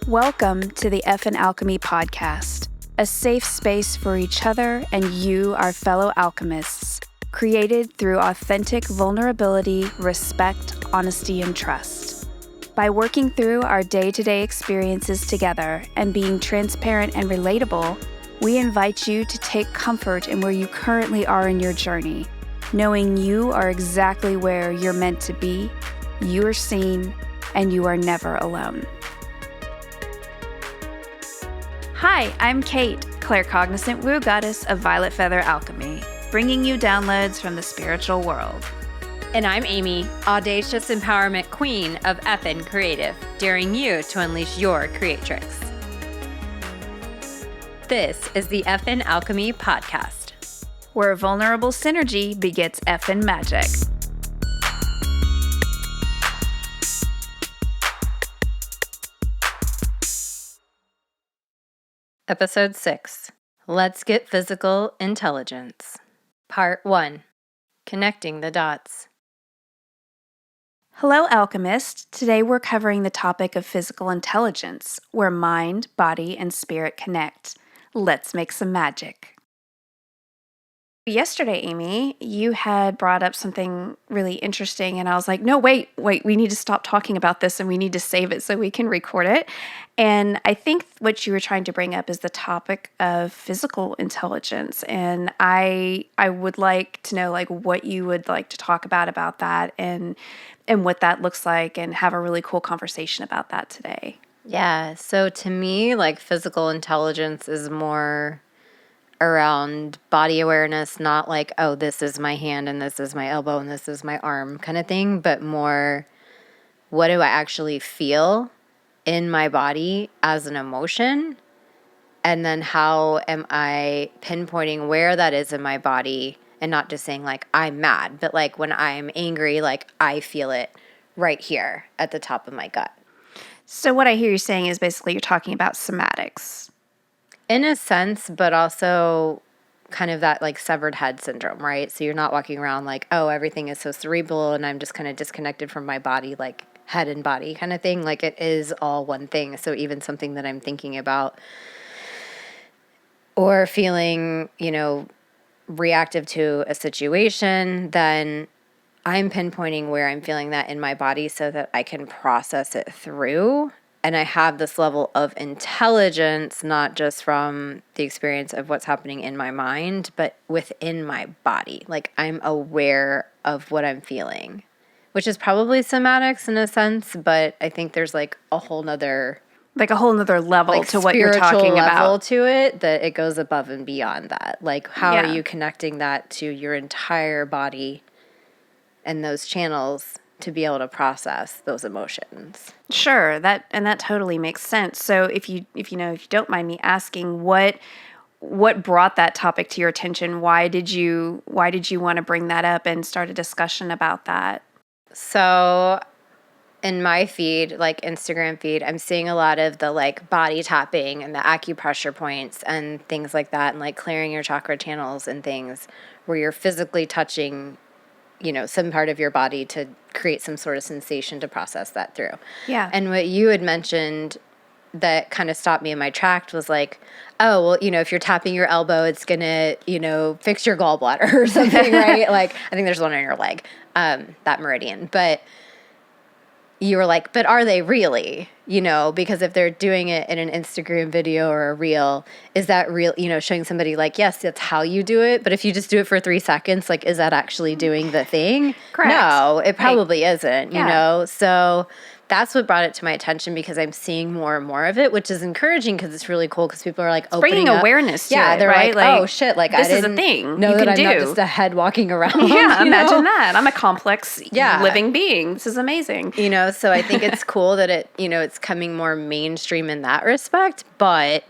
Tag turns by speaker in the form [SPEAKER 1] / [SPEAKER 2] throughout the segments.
[SPEAKER 1] Welcome to the Effin Alchemy Podcast, a safe space for each other and you, our fellow alchemists, created through authentic vulnerability, respect, honesty, and trust. By working through our day-to-day experiences together and being transparent and relatable, we invite you to take comfort in where you currently are in your journey, knowing you are exactly where you're meant to be, you are seen, and you are never alone. Hi, I'm Cate, claircognizant woo goddess of Violet Feather Alchemy, bringing you downloads from the spiritual world.
[SPEAKER 2] And I'm Amy, audacious empowerment queen of Effin Creative, daring you to unleash your creatrix. This is the Effin Alchemy Podcast,
[SPEAKER 1] where vulnerable synergy begets effin magic.
[SPEAKER 2] Episode 6, Let's Get Physical Intelligence. Part 1, Connecting the Dots.
[SPEAKER 1] Hello, alchemists. Today we're covering the topic of physical intelligence, where mind, body, and spirit connect. Let's make some magic. Yesterday, Amy, you had brought up something really interesting, and I was like, no, wait, we need to stop talking about this and we need to save it so we can record it. And I think what you were trying to bring up is the topic of physical intelligence. And I would like to know like what you would like to talk about that and what that looks like, and have a really cool conversation about that today.
[SPEAKER 2] Yeah, so to me, like physical intelligence is more around body awareness, not like, oh, this is my hand and this is my elbow and this is my arm kind of thing, but more, what do I actually feel in my body as an emotion? And then how am I pinpointing where that is in my body, and not just saying like, I'm mad, but like when I'm angry, like I feel it right here at the top of my gut.
[SPEAKER 1] So what I hear you saying is basically you're talking about somatics.
[SPEAKER 2] In a sense, but also kind of that like severed head syndrome, right? So you're not walking around like, oh, everything is so cerebral and I'm just kind of disconnected from my body, like head and body kind of thing. Like it is all one thing. So even something that I'm thinking about or feeling, reactive to a situation, then I'm pinpointing where I'm feeling that in my body so that I can process it through. And I have this level of intelligence, not just from the experience of what's happening in my mind, but within my body. Like I'm aware of what I'm feeling, which is probably somatics in a sense, but I think there's like a whole nother
[SPEAKER 1] level to what you're talking about.
[SPEAKER 2] To it, that it goes above and beyond that. Like how are you connecting that to your entire body and those channels to be able to process those emotions?
[SPEAKER 1] Sure, that totally makes sense. So if you don't mind me asking, what brought that topic to your attention? Why did you want to bring that up and start a discussion about that?
[SPEAKER 2] So in my feed, like Instagram feed, I'm seeing a lot of the like body tapping and the acupressure points and things like that, and like clearing your chakra channels and things where you're physically touching some part of your body to create some sort of sensation to process that through.
[SPEAKER 1] Yeah.
[SPEAKER 2] And what you had mentioned that kind of stopped me in my tract was like, oh, well, if you're tapping your elbow, it's going to, fix your gallbladder or something, right? Like, I think there's one on your leg, that meridian. But you were like, but are they really? Because if they're doing it in an Instagram video or a reel, is that real? Showing somebody like, yes, that's how you do it. But if you just do it for 3 seconds, like, is that actually doing the thing?
[SPEAKER 1] Correct.
[SPEAKER 2] No, it probably isn't,
[SPEAKER 1] Yeah.
[SPEAKER 2] So that's what brought it to my attention, because I'm seeing more and more of it, which is encouraging because it's really cool because people are like
[SPEAKER 1] bringing awareness to it,
[SPEAKER 2] they're
[SPEAKER 1] right?
[SPEAKER 2] like, oh shit, like
[SPEAKER 1] this
[SPEAKER 2] I didn't
[SPEAKER 1] is a thing
[SPEAKER 2] know
[SPEAKER 1] you
[SPEAKER 2] that
[SPEAKER 1] can
[SPEAKER 2] I'm
[SPEAKER 1] do.
[SPEAKER 2] not just a head walking around.
[SPEAKER 1] Yeah, imagine that. I'm a complex
[SPEAKER 2] Yeah.
[SPEAKER 1] living being. This is amazing.
[SPEAKER 2] So I think it's cool that it, it's coming more mainstream in that respect, but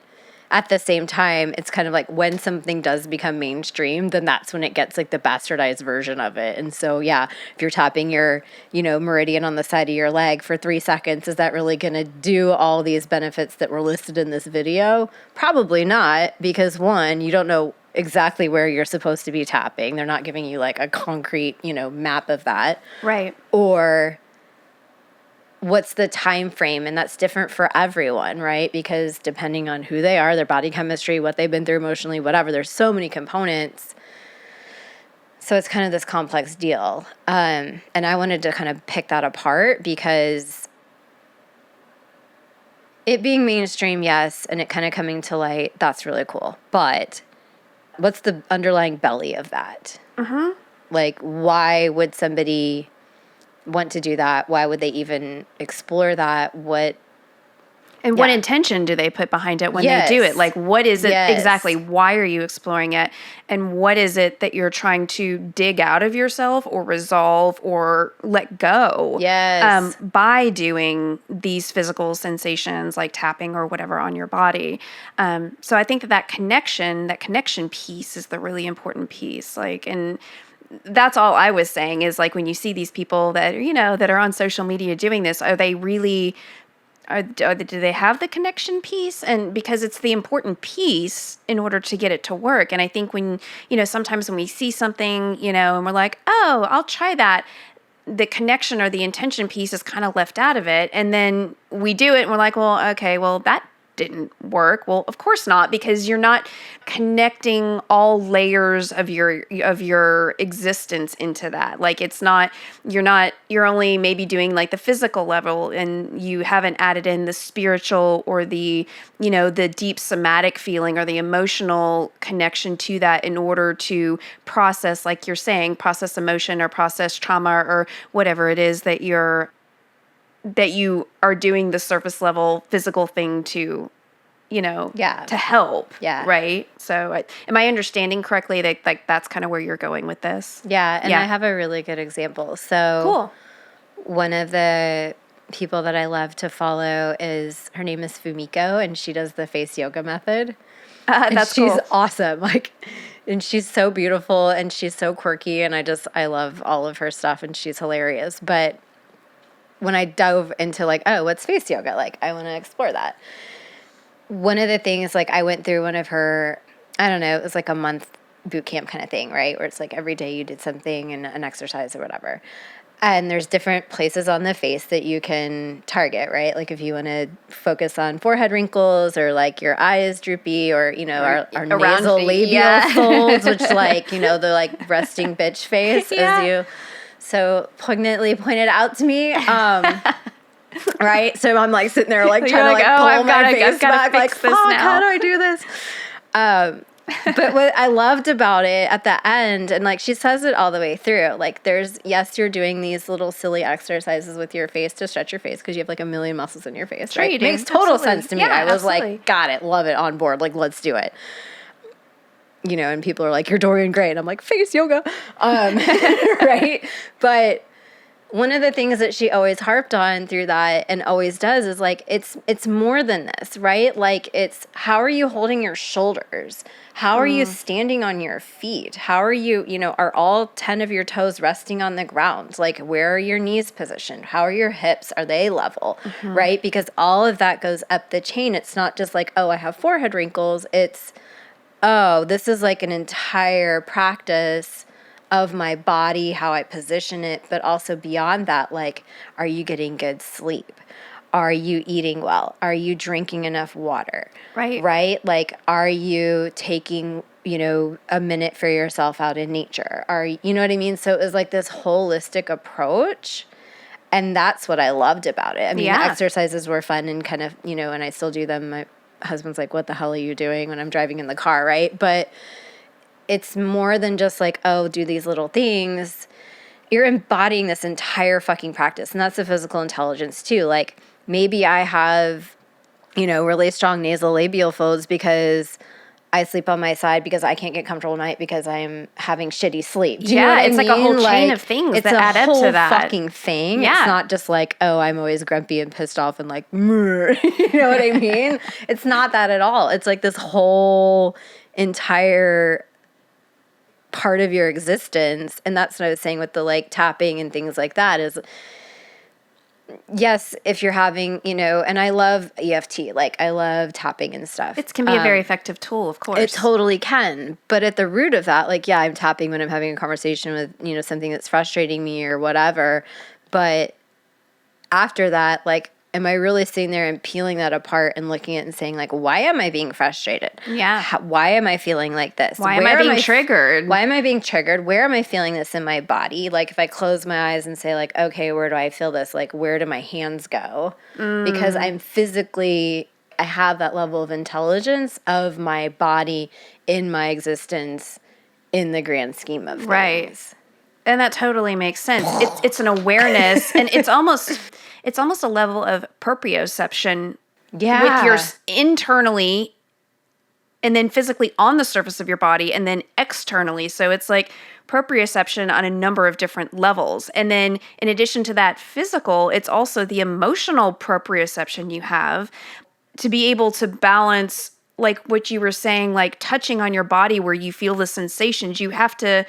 [SPEAKER 2] at the same time, it's kind of like when something does become mainstream, then that's when it gets like the bastardized version of it. And so, yeah, if you're tapping your, meridian on the side of your leg for 3 seconds, is that really going to do all these benefits that were listed in this video? Probably not, because one, you don't know exactly where you're supposed to be tapping. They're not giving you like a concrete, map of that.
[SPEAKER 1] Right.
[SPEAKER 2] Or what's the time frame? And that's different for everyone, right? Because depending on who they are, their body chemistry, what they've been through emotionally, whatever, there's so many components. So it's kind of this complex deal. And I wanted to kind of pick that apart because it being mainstream, yes, and it kind of coming to light, that's really cool. But what's the underlying belly of that?
[SPEAKER 1] Mm-hmm.
[SPEAKER 2] Like, why would somebody want to do that? Why would they even explore that? What
[SPEAKER 1] intention do they put behind it when they do it? Like, what is it exactly? Why are you exploring it? And what is it that you're trying to dig out of yourself or resolve or let go? By doing these physical sensations like tapping or whatever on your body. So I think that connection piece is the really important piece. Like, and that's all I was saying is like, when you see these people that, that are on social media doing this, are they really, do they have the connection piece? And because it's the important piece in order to get it to work. And I think when, sometimes when we see something, and we're like, oh, I'll try that, the connection or the intention piece is kind of left out of it. And then we do it and we're like, well, okay, well, that didn't work. Well, of course not, because you're not connecting all layers of your existence into that. Like, it's not, you're only maybe doing like the physical level, and you haven't added in the spiritual or the, the deep somatic feeling or the emotional connection to that in order to process, like you're saying, process emotion or process trauma or whatever it is that you are doing the surface level physical thing to, to help.
[SPEAKER 2] Yeah.
[SPEAKER 1] Right. So am I understanding correctly that like that's kind of where you're going with this?
[SPEAKER 2] Yeah. And I have a really good example. So
[SPEAKER 1] cool.
[SPEAKER 2] One of the people that I love to follow her name is Fumiko, and she does the face yoga method.
[SPEAKER 1] That's
[SPEAKER 2] she's
[SPEAKER 1] cool.
[SPEAKER 2] Awesome. And she's so beautiful and she's so quirky, and I love all of her stuff, and she's hilarious. But when I dove into what's face yoga? Like, I want to explore that. One of the things, I went through one of her, I don't know, it was like a month boot camp kind of thing, right? Where it's like every day you did something and an exercise or whatever. And there's different places on the face that you can target, right? Like if you want to focus on forehead wrinkles or like your eyes droopy or, our nasal labial folds, which the resting bitch face as you so poignantly pointed out to me. Right? So I'm sitting there trying to pull my face back, fuck, how do I do this? But what I loved about it at the end, and she says it all the way through, you're doing these little silly exercises with your face to stretch your face because you have a million muscles in your face,
[SPEAKER 1] sure,
[SPEAKER 2] right?
[SPEAKER 1] You
[SPEAKER 2] it
[SPEAKER 1] do.
[SPEAKER 2] Makes total
[SPEAKER 1] Absolutely.
[SPEAKER 2] sense to me.
[SPEAKER 1] Yeah,
[SPEAKER 2] I was
[SPEAKER 1] absolutely.
[SPEAKER 2] Got it, love it, on board, let's do it. And people are like, you're Dorian Gray, and I'm like, face yoga, right? But one of the things that she always harped on through that and always does is it's more than this, right? It's how are you holding your shoulders? How are you standing on your feet? How are you, are all 10 of your toes resting on the ground? Where are your knees positioned? How are your hips? Are they level, right? Because all of that goes up the chain. It's not just oh, I have forehead wrinkles. It's, oh, this is an entire practice of my body, how I position it, but also beyond that, are you getting good sleep? Are you eating well? Are you drinking enough water?
[SPEAKER 1] Right.
[SPEAKER 2] Right? Are you taking, a minute for yourself out in nature? You know what I mean? So it was this holistic approach. And that's what I loved about it. I mean, the exercises were fun and kind of, and I still do them. My husband's like, what the hell are you doing when I'm driving in the car, right? But it's more than just do these little things. You're embodying this entire fucking practice. And that's the physical intelligence too. Maybe I have, really strong nasal labial folds because I sleep on my side because I can't get comfortable at night because I'm having shitty sleep. Do you know what I mean?
[SPEAKER 1] A whole chain of things that add up to that.
[SPEAKER 2] It's a whole fucking thing. Yeah. It's not just oh, I'm always grumpy and pissed off and you know what I mean? It's not that at all. It's this whole entire part of your existence. And that's what I was saying with the tapping and things like that is, yes, if you're having, and I love EFT, I love tapping and stuff.
[SPEAKER 1] It can be a very effective tool, of course.
[SPEAKER 2] It totally can. But at the root of that, I'm tapping when I'm having a conversation with, something that's frustrating me or whatever. But after that, like, am I really sitting there and peeling that apart and looking at it and saying, like, why am I being frustrated?
[SPEAKER 1] Yeah.
[SPEAKER 2] Why am I feeling like this?
[SPEAKER 1] Why am I being triggered?
[SPEAKER 2] Why am I being triggered? Where am I feeling this in my body? Like, if I close my eyes and say, like, okay, where do I feel this? Like, where do my hands go? Because I'm physically, I have that level of intelligence of my body in my existence in the grand scheme of things.
[SPEAKER 1] Right. And that totally makes sense. It's an awareness, and it's almost a level of proprioception with your internally, and then physically on the surface of your body, and then externally. So it's like proprioception on a number of different levels. And then in addition to that physical, it's also the emotional proprioception you have to be able to balance, like what you were saying, like touching on your body where you feel the sensations. You have to,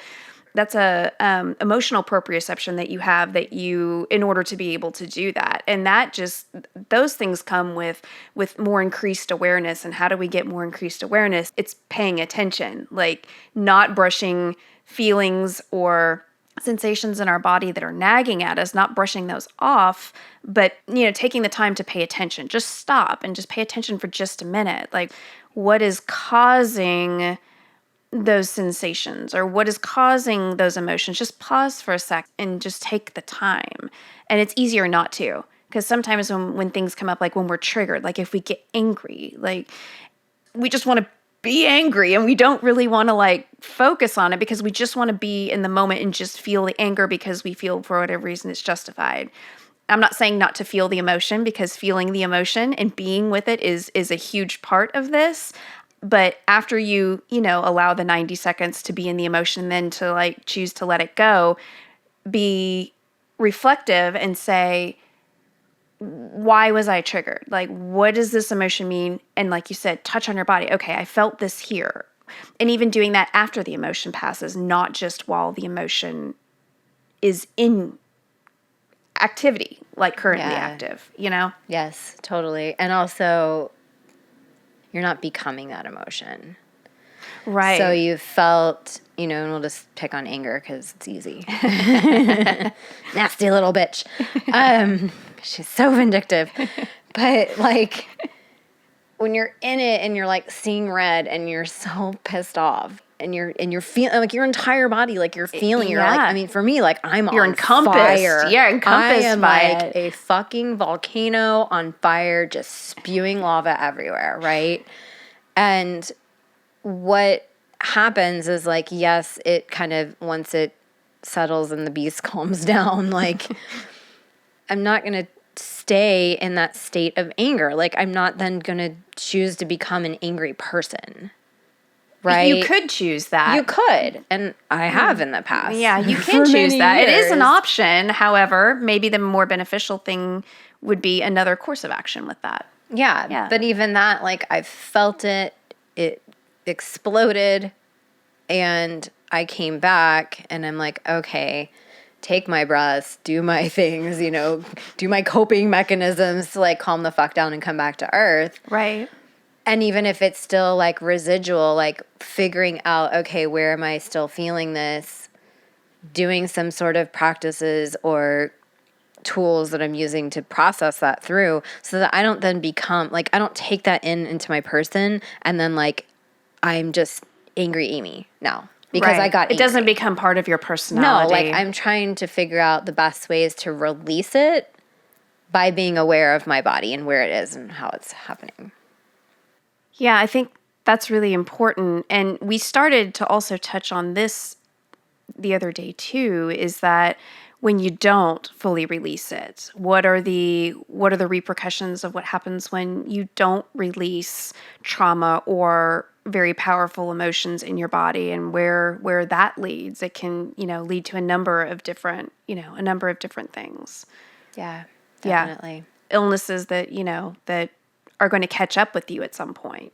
[SPEAKER 1] that's a emotional proprioception that you have, that you, in order to be able to do that. And that just, those things come with more increased awareness. And how do we get more increased awareness? It's paying attention, like not brushing feelings or sensations in our body that are nagging at us, not brushing those off, but, taking the time to pay attention. Just stop and just pay attention for just a minute. Like, what is causing those sensations, or what is causing those emotions? Just pause for a sec and just take the time. And it's easier not to, because sometimes when things come up, like when we're triggered, like if we get angry, like we just want to be angry, and we don't really want to like focus on it, because we just want to be in the moment and just feel the anger because we feel for whatever reason it's justified. I'm not saying not to feel the emotion, because feeling the emotion and being with it is a huge part of this. But after you allow the 90 seconds to be in the emotion, then to like choose to let it go, be reflective and say, why was I triggered? Like, what does this emotion mean? And like you said, touch on your body. Okay, I felt this here. And even doing that after the emotion passes, not just while the emotion is in activity, like currently active,
[SPEAKER 2] Yes, totally. And also, you're not becoming that emotion.
[SPEAKER 1] Right.
[SPEAKER 2] So you felt, and we'll just pick on anger because it's easy. Nasty little bitch. She's so vindictive. But like, when you're in it and you're like seeing red and you're so pissed off, and you're feeling like your entire body, like you're feeling, you're like, I mean, for me, like you're on
[SPEAKER 1] encompassed.
[SPEAKER 2] fire.
[SPEAKER 1] Yeah, encompassed
[SPEAKER 2] I am
[SPEAKER 1] by
[SPEAKER 2] like a fucking volcano on fire, just spewing lava everywhere, right? And what happens is like, yes, it kind of, once it settles and the beast calms down, like I'm not going to stay in that state of anger. Like I'm not then going to choose to become an angry person. Right?
[SPEAKER 1] You could choose that.
[SPEAKER 2] You could. And I have in the past.
[SPEAKER 1] Yeah, you can choose that. Years. It is an option. However, maybe the more beneficial thing would be another course of action with that.
[SPEAKER 2] Yeah. But even that, like I felt it exploded, and I came back and I'm like, okay, take my breaths, do my things, do my coping mechanisms to like calm the fuck down and come back to earth.
[SPEAKER 1] Right.
[SPEAKER 2] And even if it's still like residual, like figuring out, okay, where am I still feeling this? Doing some sort of practices or tools that I'm using to process that through, so that I don't then become like, I don't take that into my person and then like I'm just angry Amy now because I got angry.
[SPEAKER 1] It doesn't become part of your personality.
[SPEAKER 2] No, like I'm trying to figure out the best ways to release it by being aware of my body and where it is and how it's happening.
[SPEAKER 1] Yeah, I think that's really important. And we started to also touch on this the other day too, is that when you don't fully release it, what are the repercussions of what happens when you don't release trauma or very powerful emotions in your body, and where that leads? It can, lead to a number of different things.
[SPEAKER 2] Yeah, definitely.
[SPEAKER 1] Illnesses that, that are going to catch up with you at some point,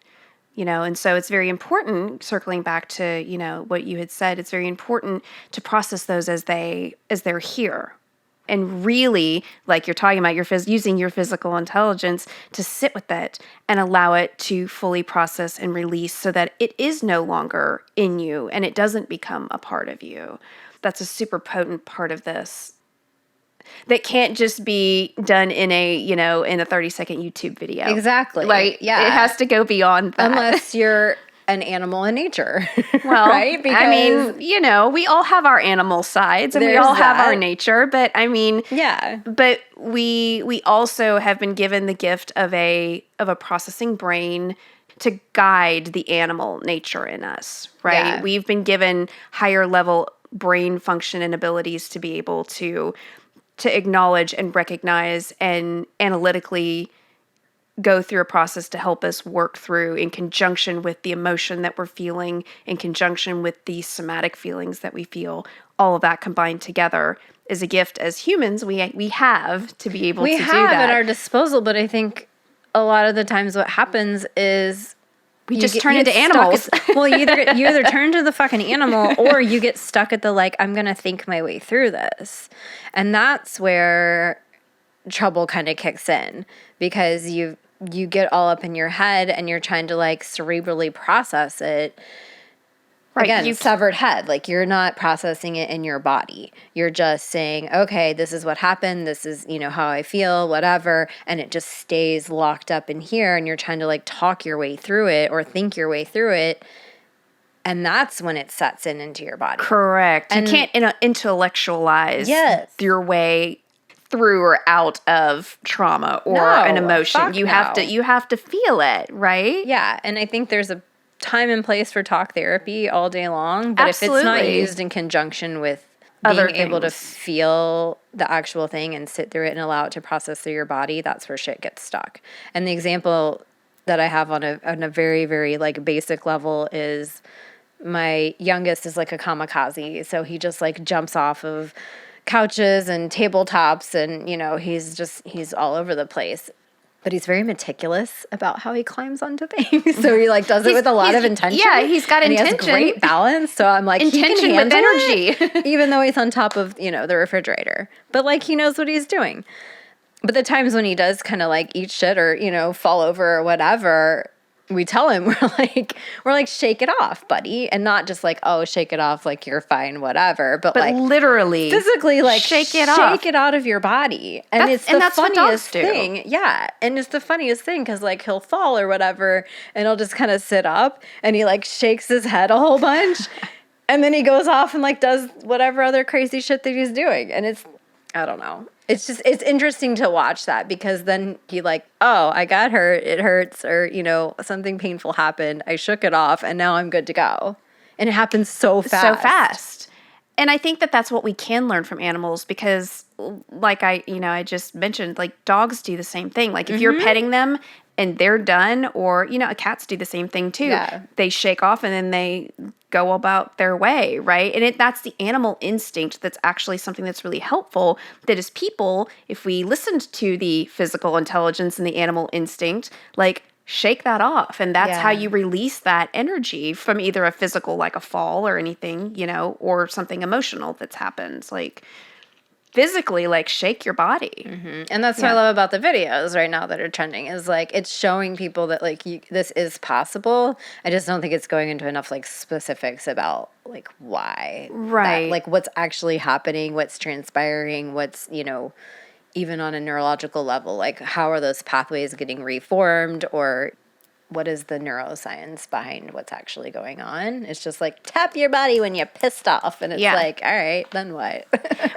[SPEAKER 1] and so it's very important, circling back to, what you had said, it's very important to process those as they're here. And really, like you're talking about, using your physical intelligence to sit with it and allow it to fully process and release, so that it is no longer in you and it doesn't become a part of you. That's a super potent part of this. that can't just be done in a, in a 30-second YouTube video.
[SPEAKER 2] Exactly.
[SPEAKER 1] Like,
[SPEAKER 2] yeah.
[SPEAKER 1] It has to go beyond that.
[SPEAKER 2] Unless you're an animal in nature.
[SPEAKER 1] Well,
[SPEAKER 2] right? Because
[SPEAKER 1] I mean, we all have our animal sides and we all have our nature, but I mean,
[SPEAKER 2] yeah.
[SPEAKER 1] But we also have been given the gift of a processing brain to guide the animal nature in us, right?
[SPEAKER 2] Yeah.
[SPEAKER 1] We've been given higher level brain function and abilities to be able to acknowledge and recognize and analytically go through a process to help us work through in conjunction with the emotion that we're feeling, in conjunction with the somatic feelings that we feel. All of that combined together is a gift as humans we have to be able to do that.
[SPEAKER 2] We have at our disposal, but I think a lot of the times what happens is
[SPEAKER 1] we just turn into animals.
[SPEAKER 2] Well, you either turn into the fucking animal or you get stuck at the I'm going to think my way through this. And that's where trouble kind of kicks in, because you get all up in your head and you're trying to cerebrally process it. Right. Again, you severed head. You're not processing it in your body. You're just saying, okay, this is what happened. This is, how I feel, whatever. And it just stays locked up in here. And you're trying to talk your way through it or think your way through it. And that's when it sets into your body.
[SPEAKER 1] Correct. And you can't intellectualize your way through or out of trauma or an emotion. You have to feel it, right?
[SPEAKER 2] Yeah. And I think there's a time and place for talk therapy all day long, but
[SPEAKER 1] Absolutely.
[SPEAKER 2] If it's not used in conjunction with being able to feel the actual thing and sit through it and allow it to process through your body, that's where shit gets stuck. And the example that I have on a very, very basic level is my youngest is a kamikaze. So he just jumps off of couches and tabletops and, he's all over the place. But he's very meticulous about how he climbs onto things. So he does it with a lot of intention.
[SPEAKER 1] Yeah, he's got intention.
[SPEAKER 2] He has great balance. So I'm
[SPEAKER 1] intention
[SPEAKER 2] he can handle
[SPEAKER 1] with energy.
[SPEAKER 2] it, even though he's on top of, the refrigerator. But he knows what he's doing. But the times when he does kind of eat shit or, fall over or whatever, we tell him, we're shake it off, buddy. And not just oh, shake it off, you're fine, whatever. But
[SPEAKER 1] literally
[SPEAKER 2] physically,
[SPEAKER 1] shake it off.
[SPEAKER 2] Shake it out of your body. And it's the funniest thing. Yeah. And it's the funniest thing because he'll fall or whatever and he'll just kind of sit up and he shakes his head a whole bunch. And then he goes off and does whatever other crazy shit that he's doing. And I don't know. It's interesting to watch that because then he oh, I got hurt, it hurts, or, something painful happened. I shook it off and now I'm good to go. And it happens so fast.
[SPEAKER 1] And I think that that's what we can learn from animals because I just mentioned, dogs do the same thing. If you're petting them and they're done or, cats do the same thing too.
[SPEAKER 2] Yeah.
[SPEAKER 1] They shake off and then they go about their way, right? And that's the animal instinct that's actually something that's really helpful, that as people, if we listened to the physical intelligence and the animal instinct, shake that off. And that's how you release that energy from either a physical, a fall or anything, or something emotional that's happened. Physically, shake your body.
[SPEAKER 2] Mm-hmm. And that's what I love about the videos right now that are trending is it's showing people that this is possible. I just don't think it's going into enough specifics about why.
[SPEAKER 1] Right.
[SPEAKER 2] That, what's actually happening, what's transpiring, what's, even on a neurological level, how are those pathways getting reformed or what is the neuroscience behind what's actually going on? It's just tap your body when you're pissed off. And it's all right, then what?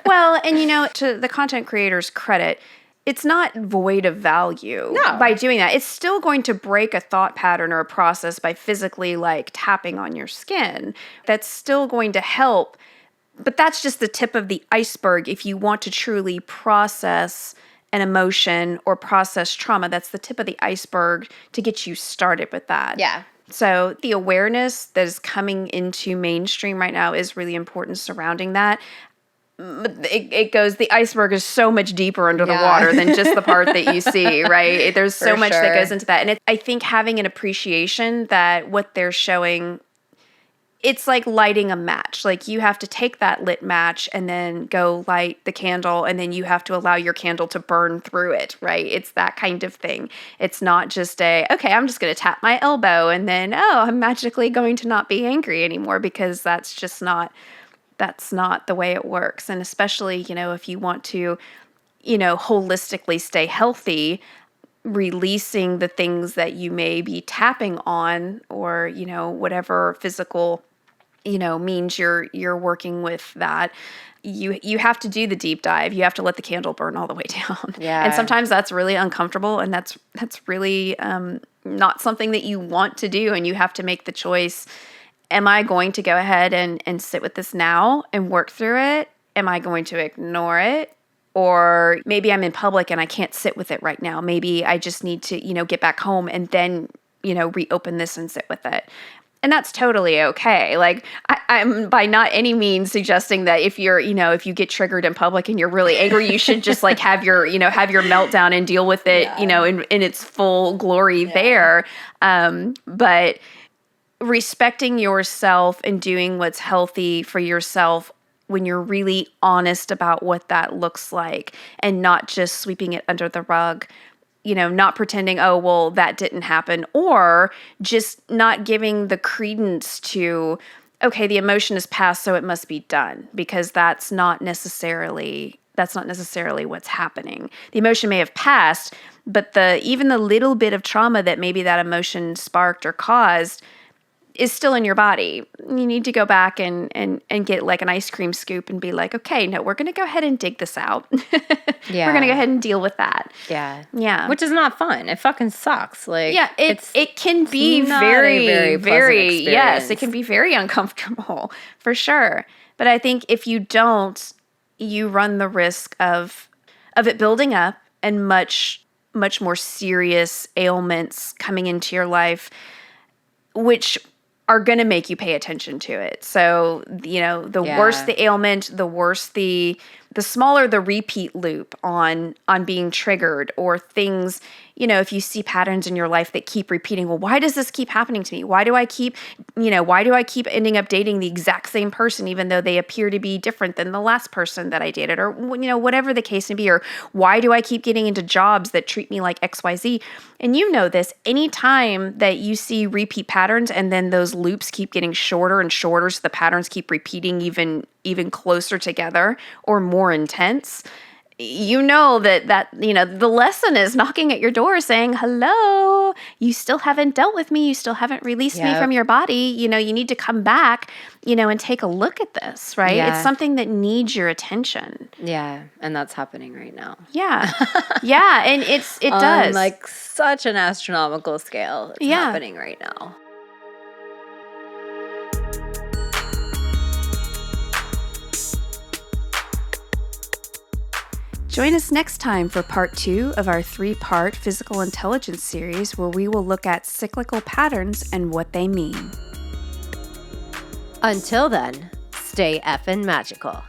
[SPEAKER 1] Well, and to the content creator's credit, it's not void of value by doing that. It's still going to break a thought pattern or a process by physically tapping on your skin. That's still going to help. But that's just the tip of the iceberg if you want to truly process an emotion or process trauma. That's the tip of the iceberg to get you started with that.
[SPEAKER 2] Yeah.
[SPEAKER 1] So the awareness that is coming into mainstream right now is really important surrounding that. It goes, the iceberg is so much deeper under the water than just the part that you see, right? There's so much that goes into that. And I think having an appreciation that what they're showing, it's like lighting a match. You have to take that lit match and then go light the candle, and then you have to allow your candle to burn through it, right? It's that kind of thing. It's not just okay, I'm just going to tap my elbow and then, I'm magically going to not be angry anymore, because that's just not that's not the way it works. And especially, if you want to, holistically stay healthy, releasing the things that you may be tapping on, or, whatever physical, means you're working with that. You have to do the deep dive. You have to let the candle burn all the way down.
[SPEAKER 2] Yeah.
[SPEAKER 1] And sometimes that's really uncomfortable, and that's really not something that you want to do. And you have to make the choice. Am I going to go ahead and sit with this now and work through it? Am I going to ignore it? Or maybe I'm in public and I can't sit with it right now. Maybe I just need to, get back home and then, reopen this and sit with it. And that's totally okay. Like, I'm by not any means suggesting that if you're, if you get triggered in public and you're really angry, you should just like have your meltdown and deal with it, in its full glory there. But respecting yourself and doing what's healthy for yourself when you're really honest about what that looks like, and not just sweeping it under the rug. Not pretending, oh, well, that didn't happen, or just not giving the credence to, okay, the emotion is past, so it must be done, because that's not necessarily what's happening. The emotion may have passed, but even the little bit of trauma that maybe that emotion sparked or caused is still in your body. You need to go back and get like an ice cream scoop and be like, okay, no, we're going to go ahead and dig this out.
[SPEAKER 2] Yeah.
[SPEAKER 1] We're going to go ahead and deal with that.
[SPEAKER 2] Yeah.
[SPEAKER 1] Yeah.
[SPEAKER 2] Which is not fun. It fucking sucks. Like,
[SPEAKER 1] yeah, it can be very, very, yes, it can be very uncomfortable for sure. But I think if you don't, you run the risk of it building up and much, much more serious ailments coming into your life, which are going to make you pay attention to it. So, the worse the ailment, the worse the smaller the repeat loop on being triggered, or things, if you see patterns in your life that keep repeating, well, why does this keep happening to me? Why do I keep ending up dating the exact same person, even though they appear to be different than the last person that I dated, or, whatever the case may be, or why do I keep getting into jobs that treat me like XYZ? And this, anytime that you see repeat patterns and then those loops keep getting shorter and shorter, so the patterns keep repeating even closer together or more intense, that the lesson is knocking at your door saying, hello, you still haven't dealt with me. You still haven't released me from your body. You need to come back, and take a look at this, right?
[SPEAKER 2] Yeah.
[SPEAKER 1] It's something that needs your attention.
[SPEAKER 2] Yeah. And that's happening right now.
[SPEAKER 1] Yeah. Yeah. And it does.
[SPEAKER 2] On like such an astronomical scale. It's happening right now.
[SPEAKER 1] Join us next time for part 2 of our 3-part physical intelligence series, where we will look at cyclical patterns and what they mean.
[SPEAKER 2] Until then, stay effin' magical.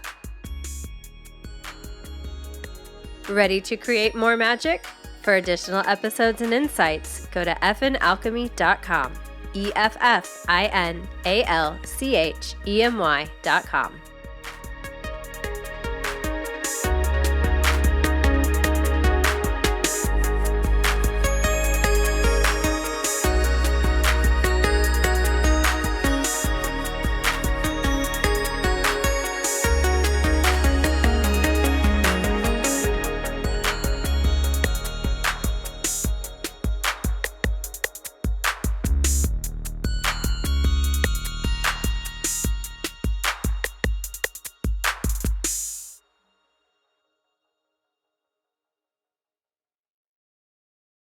[SPEAKER 2] Ready to create more magic? For additional episodes and insights, go to effinalchemy.com. EFFINALCHEMY.com.